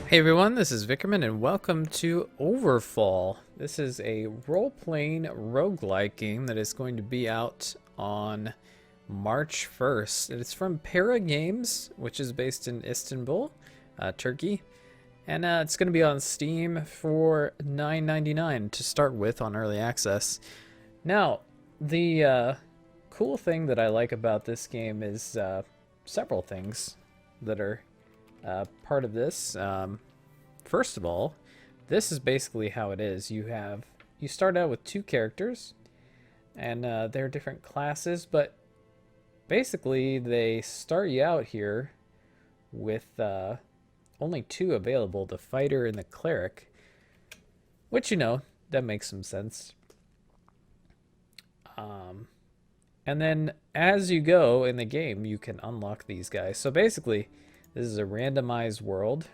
Hey everyone, this is Vickerman and welcome to Overfall. This is a role-playing roguelike game that is going to be out on March 1st. It's from Para Games, which is based in Istanbul, Turkey. And it's going to be on Steam for $9.99 to start with on early access. Now, the cool thing that I like about this game is several things that are part of this. First of all, this is basically how it is. You start out with two characters, and they're different classes, but basically they start you out here with only two available: the fighter and the cleric, which that makes some sense. And then as you go in the game, you can unlock these guys. So basically, this is a randomized world.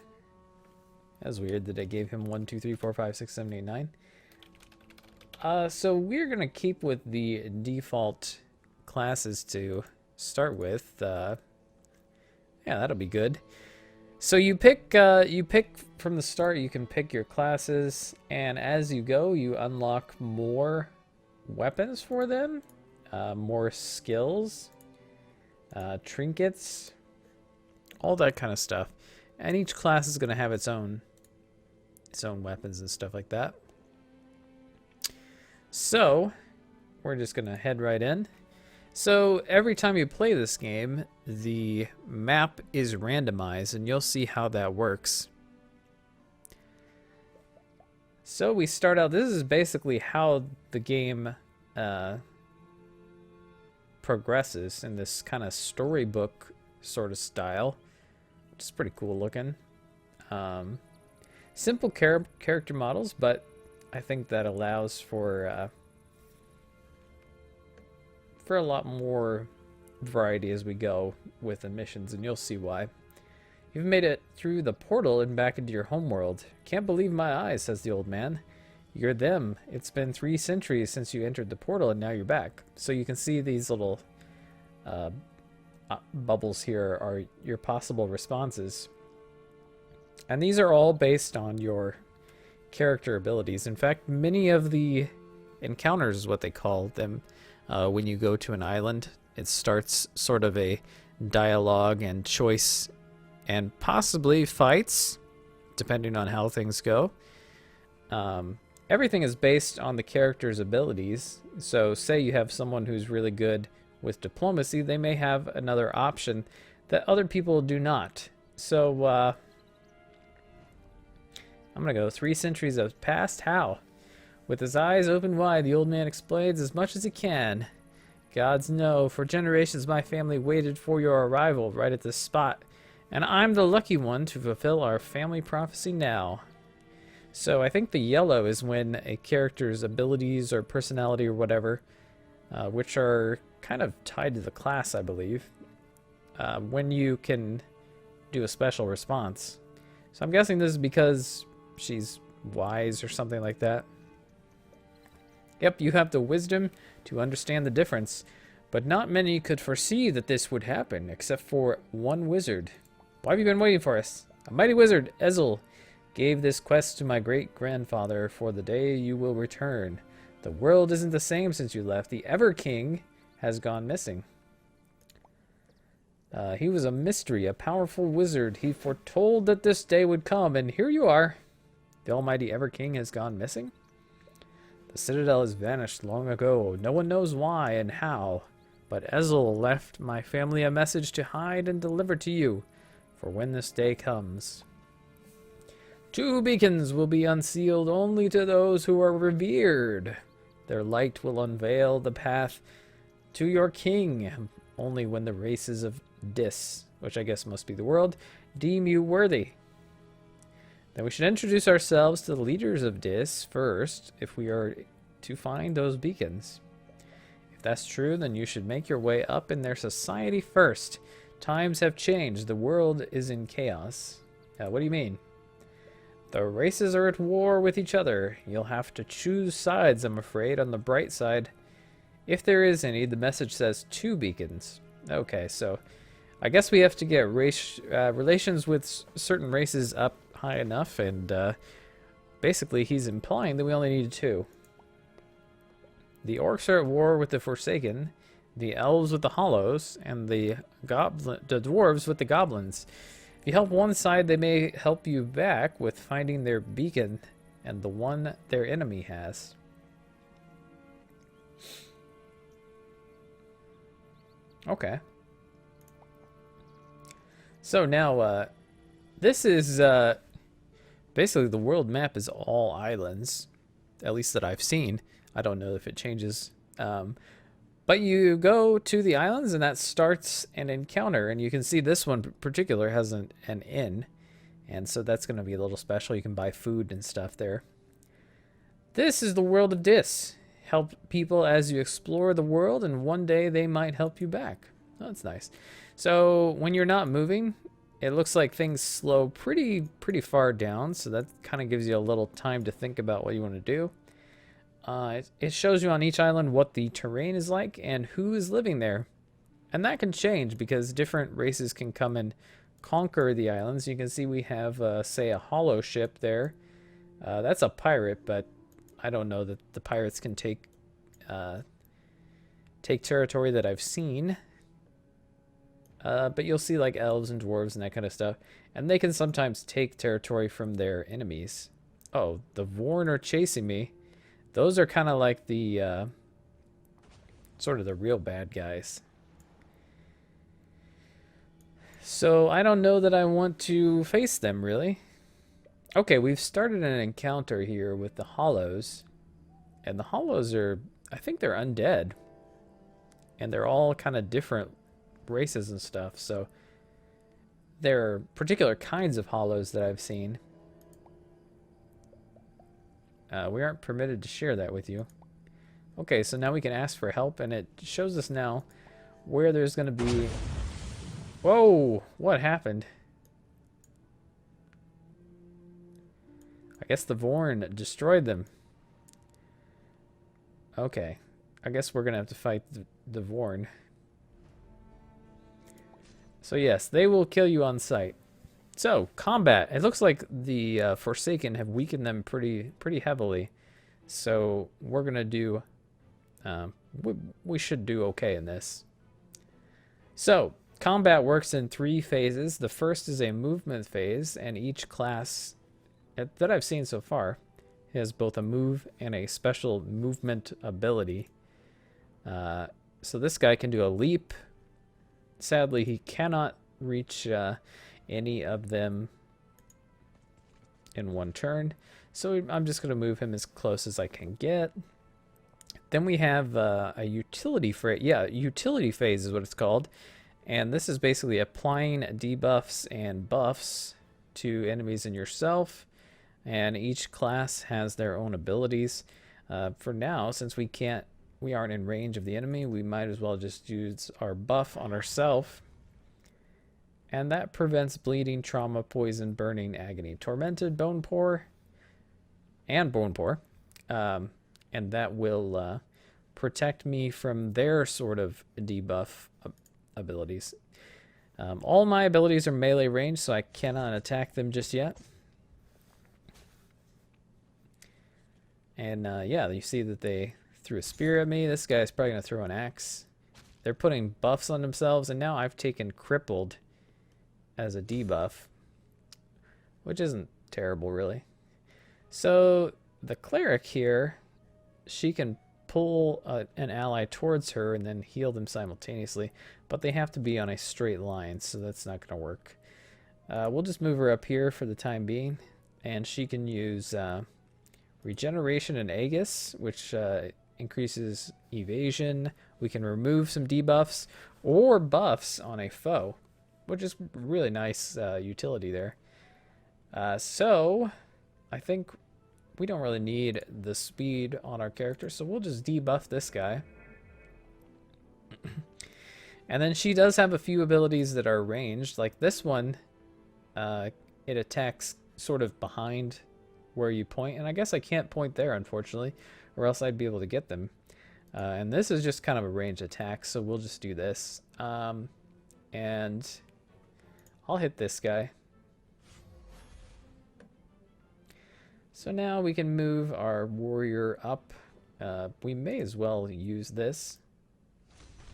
That's weird that I gave him 1, 2, 3, 4, 5, 6, 7, 8, 9. So we're going to keep with the default classes to start with. Yeah, that'll be good. So you pick from the start, you can pick your classes, and as you go, you unlock more weapons for them, more skills, trinkets, all that kind of stuff. And each class is going to have its own weapons and stuff like that. So we're just going to head right in. So every time you play this game, the map is randomized, and you'll see how that works. So we start out, this is basically how the game progresses in this kind of storybook sort of style. It's pretty cool looking. Simple character models, but I think that allows for a lot more variety as we go with the missions, and you'll see why. You've made it through the portal and back into your homeworld. Can't believe my eyes, says the old man. You're them. It's been 3 centuries since you entered the portal, and now you're back. So you can see these little bubbles here are your possible responses. And these are all based on your character abilities. In fact, many of the encounters is what they call them. When you go to an island, it starts sort of a dialogue and choice and possibly fights, depending on how things go. Everything is based on the character's abilities. So say you have someone who's really good with diplomacy, they may have another option that other people do not. So I'm gonna go 3 centuries have passed. How? With his eyes open wide, the old man explains as much as he can. Gods know, for generations my family waited for your arrival right at this spot, and I'm the lucky one to fulfill our family prophecy now. So I think the yellow is when a character's abilities or personality or whatever, which are kind of tied to the class, I believe, when you can do a special response. So I'm guessing this is because she's wise or something like that. Yep, you have the wisdom to understand the difference, but not many could foresee that this would happen, except for one wizard. Why have you been waiting for us? A mighty wizard, Ezel, gave this quest to my great-grandfather for the day you will return. The world isn't the same since you left. The Ever-King has gone missing. He was a mystery, a powerful wizard. He foretold that this day would come, and here you are. The almighty Ever-King has gone missing? The citadel has vanished long ago. No one knows why and how, but Ezel left my family a message to hide and deliver to you, for when this day comes. 2 beacons will be unsealed only to those who are revered. Their light will unveil the path to your king, only when the races of Dis, which I guess must be the world, deem you worthy. Then we should introduce ourselves to the leaders of Dis first, if we are to find those beacons. If that's true, then you should make your way up in their society first. Times have changed. The world is in chaos. What do you mean? The races are at war with each other. You'll have to choose sides, I'm afraid. On the bright side, if there is any, the message says 2 beacons. Okay, so I guess we have to get relations with certain races up high enough, and basically he's implying that we only need 2. The orcs are at war with the Forsaken, the elves with the hollows, and the dwarves with the goblins. If you help one side, they may help you back with finding their beacon and the one their enemy has. Okay. So now, this is basically the world map is all islands, at least that I've seen. I don't know if it changes. But you go to the islands and that starts an encounter, and you can see this one in particular has an inn, and so that's going to be a little special. You can buy food and stuff there. This is the world of Dis. Help people as you explore the world, and one day they might help you back. Oh, that's nice. So when you're not moving, it looks like things slow pretty far down, so that kind of gives you a little time to think about what you want to do. It shows you on each island what the terrain is like and who is living there. And that can change because different races can come and conquer the islands. You can see we have, say, a hollow ship there. That's a pirate, but I don't know that the pirates can take territory that I've seen. But you'll see like elves and dwarves and that kind of stuff. And they can sometimes take territory from their enemies. Oh, the Vorn are chasing me. Those are kind of like the, sort of the real bad guys. So I don't know that I want to face them, really. Okay, we've started an encounter here with the Hollows. And the Hollows are, I think they're undead. And they're all kind of different races and stuff. So there are particular kinds of Hollows that I've seen. We aren't permitted to share that with you. Okay, so now we can ask for help, and it shows us now where there's going to be... Whoa! What happened? I guess the Vorn destroyed them. Okay. I guess we're going to have to fight the Vorn. So yes, they will kill you on sight. So, combat. It looks like the Forsaken have weakened them pretty heavily. So, we're going to do... we should do okay in this. So, combat works in 3 phases. The first is a movement phase, and each class that I've seen so far has both a move and a special movement ability. So this guy can do a leap. Sadly, he cannot reach... any of them in one turn. So I'm just going to move him as close as I can get. Then we have a utility phase. Yeah, utility phase is what it's called. And this is basically applying debuffs and buffs to enemies and yourself. And each class has their own abilities. For now, since we aren't in range of the enemy, we might as well just use our buff on ourselves. And that prevents bleeding, trauma, poison, burning, agony, tormented, bone pour, and bone pour. And that will protect me from their sort of debuff abilities. All my abilities are melee range, so I cannot attack them just yet. And yeah, you see that they threw a spear at me. This guy's probably going to throw an axe. They're putting buffs on themselves, and now I've taken crippled as a debuff, which isn't terrible, really. So the cleric here, she can pull an ally towards her and then heal them simultaneously, but they have to be on a straight line, so that's not going to work. We'll just move her up here for the time being, and she can use regeneration and Aegis, which increases evasion. We can remove some debuffs or buffs on a foe, which is really nice utility there. So I think we don't really need the speed on our character, so we'll just debuff this guy. And then she does have a few abilities that are ranged, like this one. It attacks sort of behind where you point, and I guess I can't point there, unfortunately, or else I'd be able to get them. And this is just kind of a ranged attack, so we'll just do this. And I'll hit this guy. So now we can move our warrior up. We may as well use this,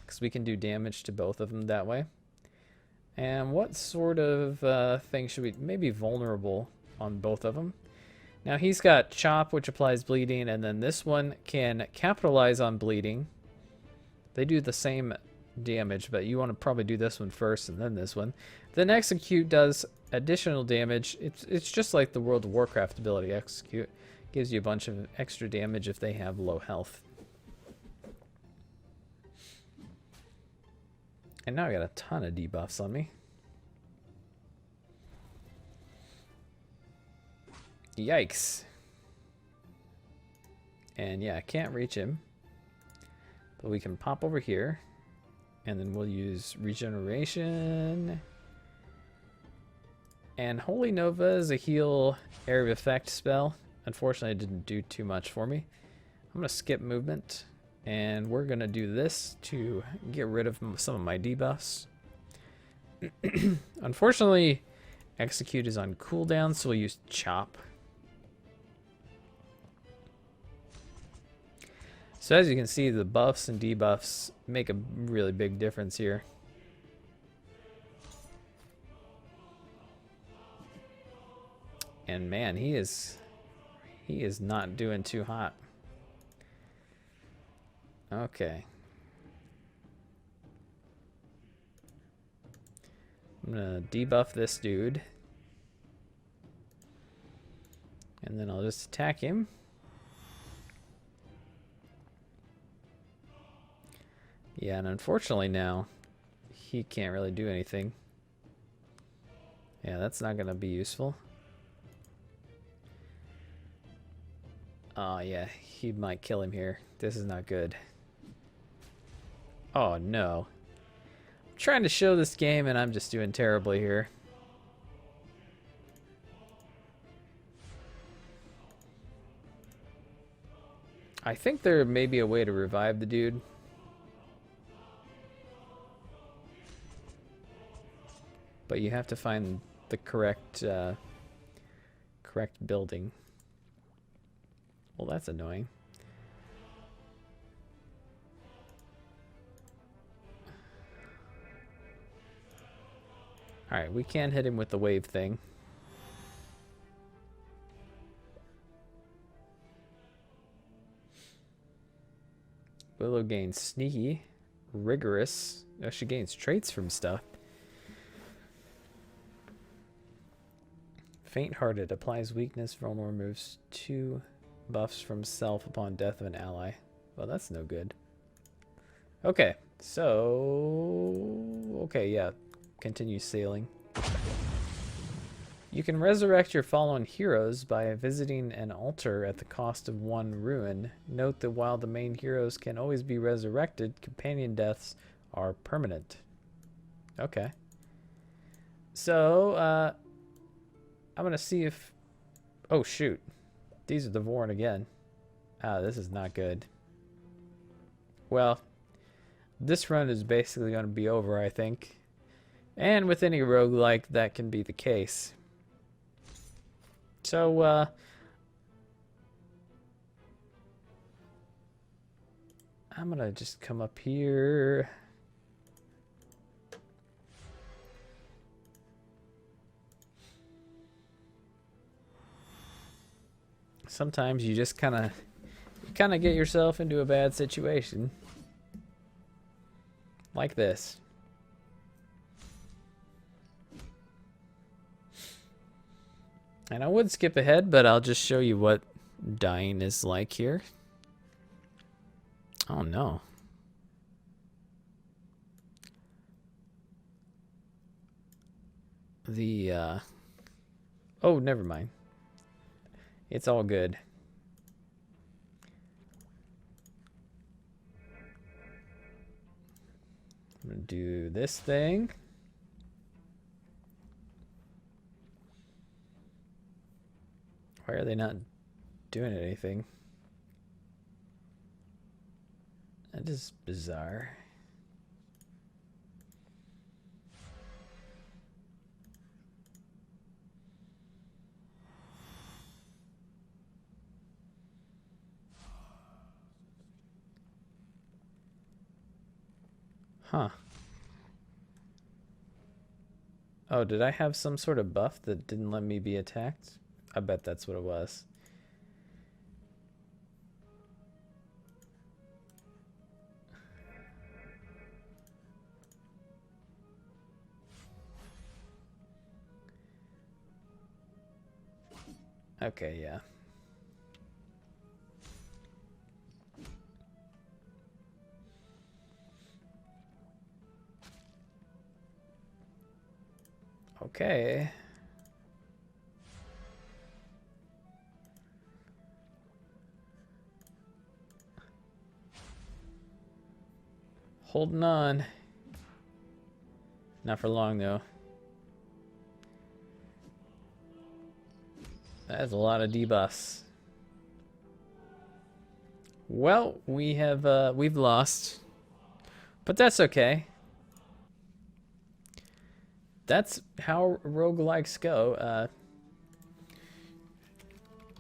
because we can do damage to both of them that way. And what sort of thing should we... Maybe vulnerable on both of them. Now he's got chop, which applies bleeding, and then this one can capitalize on bleeding. They do the same damage, but you want to probably do this one first and then this one. Then execute does additional damage. It's just like the World of Warcraft ability. Execute gives you a bunch of extra damage if they have low health. And now I got a ton of debuffs on me. Yikes. And yeah, I can't reach him. But we can pop over here. And then we'll use regeneration. And Holy Nova is a heal area of effect spell. Unfortunately, it didn't do too much for me. I'm going to skip movement. And we're going to do this to get rid of some of my debuffs. Unfortunately, execute is on cooldown, so we'll use chop. So as you can see, the buffs and debuffs make a really big difference here. And man, he is not doing too hot. Okay. I'm gonna debuff this dude. And then I'll just attack him. Yeah, and unfortunately now, he can't really do anything. Yeah, that's not gonna be useful. Oh yeah, he might kill him here. This is not good. Oh no. I'm trying to show this game and I'm just doing terribly here. I think there may be a way to revive the dude. But you have to find the correct building. Well, that's annoying. Alright, we can hit him with the wave thing. Willow gains sneaky, rigorous. Oh, she gains traits from stuff. Faint-hearted applies weakness. Vulnerable removes 2 buffs from self upon death of an ally. Well, that's no good. Okay, so... Okay, yeah. Continue sailing. You can resurrect your fallen heroes by visiting an altar at the cost of 1 ruin. Note that while the main heroes can always be resurrected, companion deaths are permanent. Okay. So, I'm gonna see if... Oh, shoot. These are the Vorn again. Ah, this is not good. Well, this run is basically gonna be over, I think. And with any roguelike, that can be the case. So, I'm gonna just come up here. Sometimes you just kind of get yourself into a bad situation. Like this. And I would skip ahead, but I'll just show you what dying is like here. Oh no. Oh, never mind. It's all good. I'm gonna do this thing. Why are they not doing anything? That is bizarre. Huh. Oh, did I have some sort of buff that didn't let me be attacked? I bet that's what it was. Okay, yeah. Okay. Holding on. Not for long, though. That's a lot of debuffs. Well, we've lost. But that's okay. That's how roguelikes go.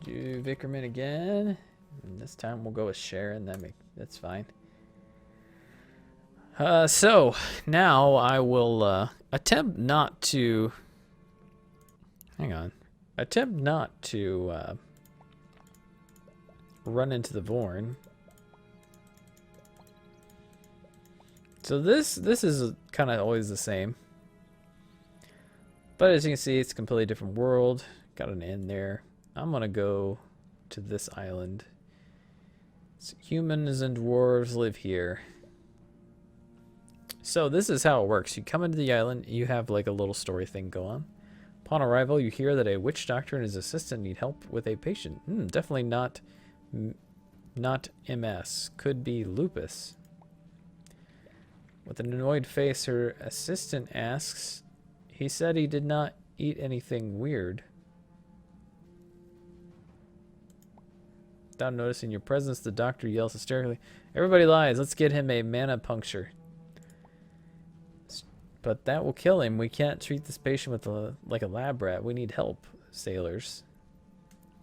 Do Vickerman again. And this time we'll go with Sharon. That's fine. So now I will attempt not to. Hang on. Attempt not to run into the Vorn. So this is kind of always the same. But as you can see, it's a completely different world. Got an end there. I'm gonna go to this island. So humans and dwarves live here. So this is how it works. You come into the island, you have like a little story thing go on. Upon arrival, you hear that a witch doctor and his assistant need help with a patient. Definitely not MS. Could be lupus. With an annoyed face, her assistant asks, he said he did not eat anything weird. Without noticing your presence, the doctor yells hysterically, everybody lies, let's get him a mana puncture. But that will kill him. We can't treat this patient with like a lab rat. We need help, sailors.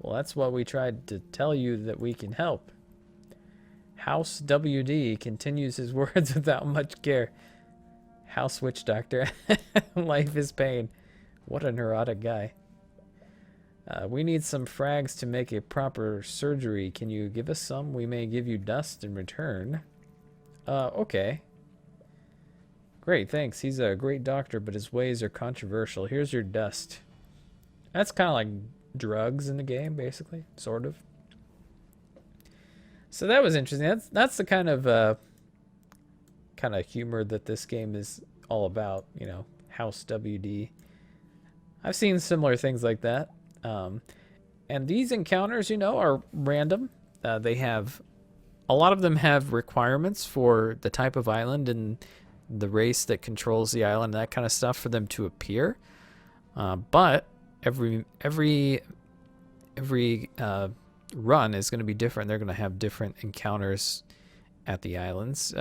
Well, that's what we tried to tell you, that we can help. House WD continues his words without much care. House witch doctor. Life is pain. What a neurotic guy. We need some frags to make a proper surgery. Can you give us some? We may give you dust in return. Okay. Great, thanks. He's a great doctor, but his ways are controversial. Here's your dust. That's kind of like drugs in the game, basically, sort of. So that was interesting. That's the kind of humor that this game is all about. You know, House WD. I've seen similar things like that. And these encounters, you know, are random. They have a lot of them have requirements for the type of island and the race that controls the island, that kind of stuff, for them to appear. But every run is going to be different. They're going to have different encounters at the islands.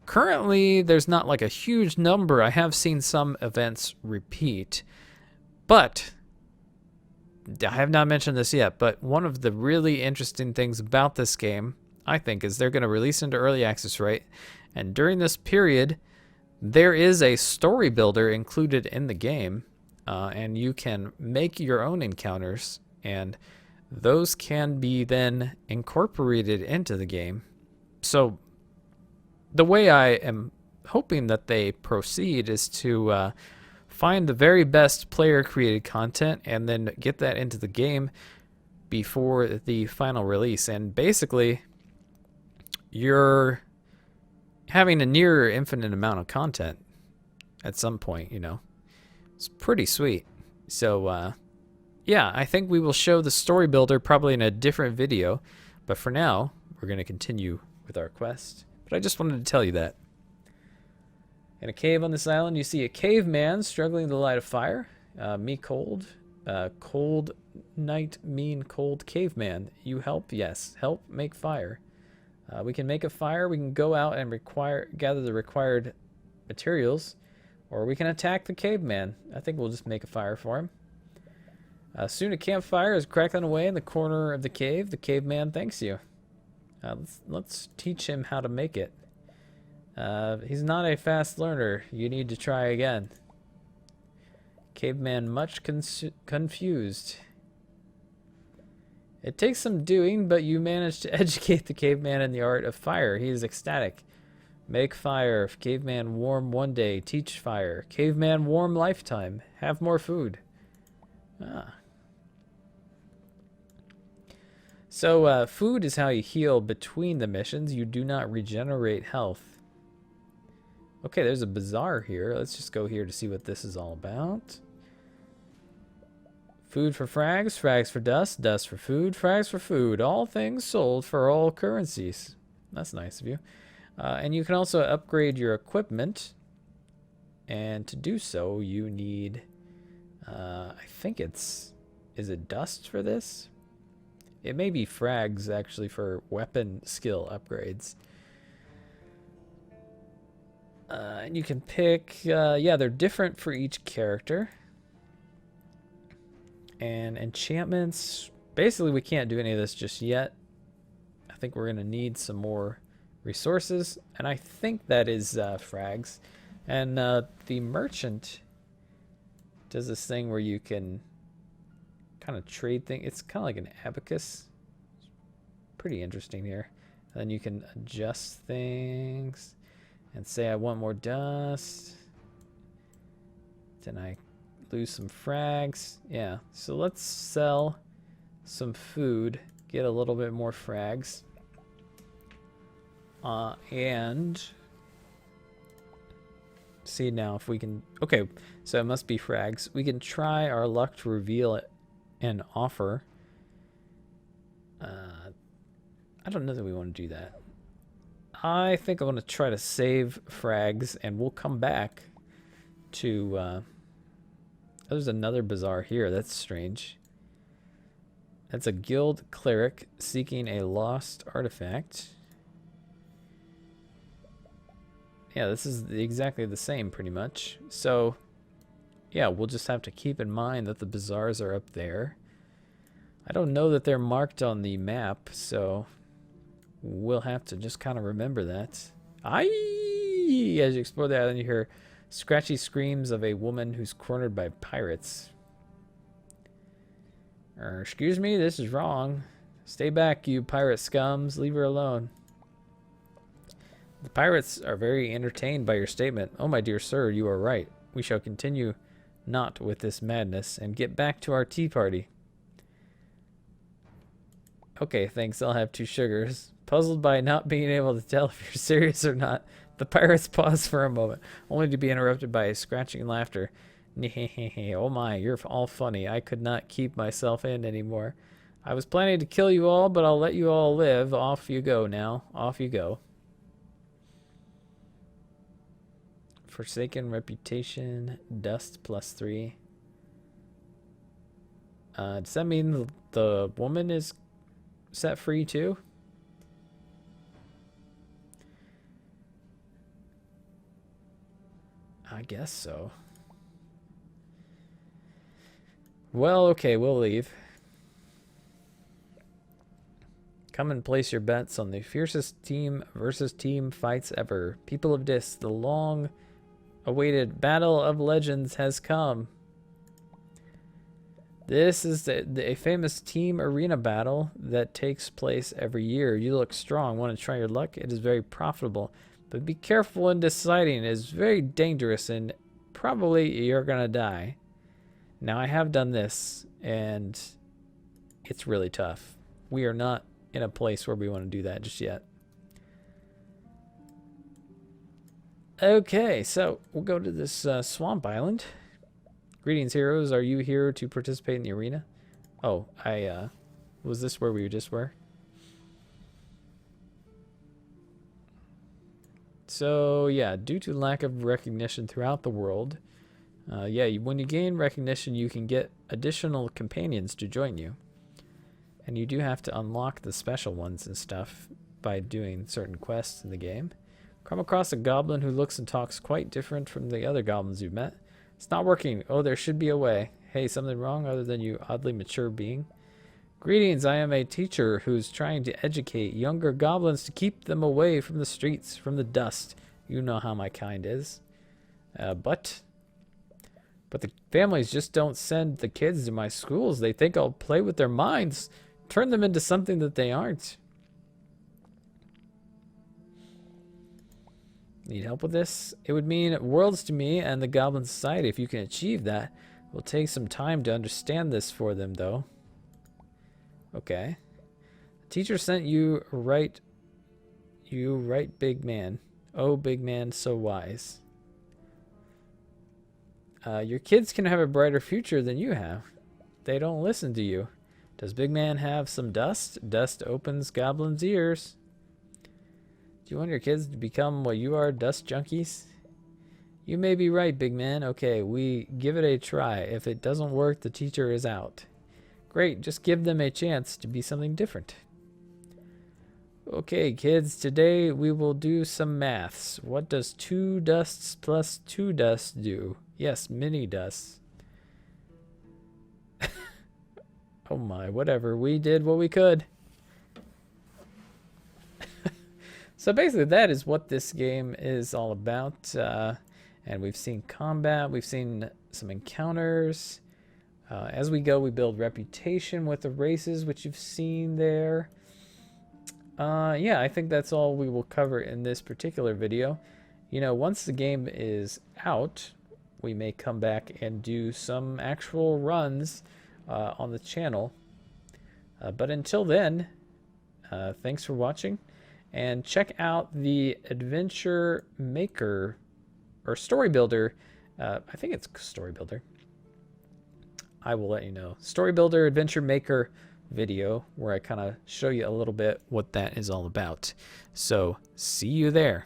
Currently, there's not like a huge number. I have seen some events repeat, but I have not mentioned this yet. But one of the really interesting things about this game, I think, is they're going to release into early access, right? And during this period, there is a story builder included in the game, and you can make your own encounters, and those can be then incorporated into the game. So the way I am hoping that they proceed is to find the very best player-created content and then get that into the game before the final release. And basically, you're having a near infinite amount of content at some point, you know. It's pretty sweet. So, yeah, I think we will show the story builder probably in a different video. But for now, we're going to continue with our quest. But I just wanted to tell you that. In a cave on this island, you see a caveman struggling to light a fire. Me cold. Cold night mean cold caveman. You help? Yes. Help make fire. We can make a fire. We can go out and gather the required materials. Or we can attack the caveman. I think we'll just make a fire for him. Soon a campfire is crackling away in the corner of the cave. The caveman thanks you. Let's teach him how to make it. He's not a fast learner. You need to try again. Caveman much confused. It takes some doing, but you manage to educate the caveman in the art of fire. He is ecstatic. Make fire. Caveman warm one day. Teach fire. Caveman warm lifetime. Have more food. Ah. So food is how you heal between the missions. You do not regenerate health. Okay, there's a bazaar here. Let's just go here to see what this is all about. Food for frags, frags for dust, dust for food, frags for food. All things sold for all currencies. That's nice of you. And you can also upgrade your equipment. And to do so, you need... I think it's... Is it dust for this? It may be frags, actually, for weapon skill upgrades. And you can pick... yeah, they're different for each character. And enchantments... Basically, we can't do any of this just yet. I think we're going to need some more resources. And I think that is frags. And the merchant does this thing where you can kind of trade things. It's kind of like an abacus. It's pretty interesting here. And then you can adjust things and say I want more dust. Then I lose some frags. Yeah, so let's sell some food, get a little bit more frags. And see now if we can... Okay, so it must be frags. We can try our luck to reveal it and offer. I don't know that we want to do that. I think I want to try to save frags, and we'll come back to... there's another bazaar here. That's strange. That's a guild cleric seeking a lost artifact. Yeah, this is exactly the same, pretty much. So, yeah, we'll just have to keep in mind that the bazaars are up there. I don't know that they're marked on the map, so we'll have to just kind of remember that. As you explore the island, you hear scratchy screams of a woman who's cornered by pirates. Excuse me, this is wrong. Stay back, you pirate scums. Leave her alone. The pirates are very entertained by your statement. Oh, my dear sir, you are right. We shall continue not with this madness and get back to our tea party. Okay, thanks. I'll have 2 sugars. Puzzled by not being able to tell if you're serious or not, the pirates pause for a moment, only to be interrupted by a scratching laughter. Oh my, you're all funny. I could not keep myself in anymore. I was planning to kill you all, but I'll let you all live. Off you go now. Off you go. Forsaken reputation, dust +3. Does that mean the woman is set free too? I guess so. Well, okay, we'll leave. Come and place your bets on the fiercest team versus team fights ever. People of Dis, the long-awaited Battle of Legends has come. This is a famous team arena battle that takes place every year. You look strong. Want to try your luck? It is very profitable. But be careful in deciding. It is very dangerous and probably you're going to die. Now, I have done this, and it's really tough. We are not in a place where we want to do that just yet. Okay, so we'll go to this swamp island. Greetings, heroes. Are you here to participate in the arena? Oh, was this where we just were? So, yeah, due to lack of recognition throughout the world, when you gain recognition, you can get additional companions to join you. And you do have to unlock the special ones and stuff by doing certain quests in the game. Come across a goblin who looks and talks quite different from the other goblins you've met. It's not working. Oh, there should be a way. Hey, something wrong other than you oddly mature being? Greetings, I am a teacher who's trying to educate younger goblins to keep them away from the streets, from the dust, You know how my kind is. But the families just don't send the kids to my schools. They think I'll play with their minds, turn them into something that they aren't. Need help with this? It would mean worlds to me and the Goblin Society if you can achieve that. It will take some time to understand this for them, though. Okay. The teacher sent you right, big man. Oh, big man, so wise. Your kids can have a brighter future than you have. They don't listen to you. Does big man have some dust? Dust opens goblins' ears. Do you want your kids to become what you are, dust junkies? You may be right, big man. Okay, we give it a try. If it doesn't work, the teacher is out. Great, just give them a chance to be something different. Okay, kids, today we will do some maths. What does 2 dusts plus 2 dusts do? Yes, mini dusts. Oh my, whatever. We did what we could. So basically that is what this game is all about. And we've seen combat, we've seen some encounters. As we go, we build reputation with the races, which you've seen there. Yeah, I think that's all we will cover in this particular video. You know, once the game is out, we may come back and do some actual runs on the channel. But until then, thanks for watching. And check out the Adventure Maker, or Story Builder. I think it's Story Builder. I will let you know. Story Builder, Adventure Maker video, where I kind of show you a little bit what that is all about. So, see you there.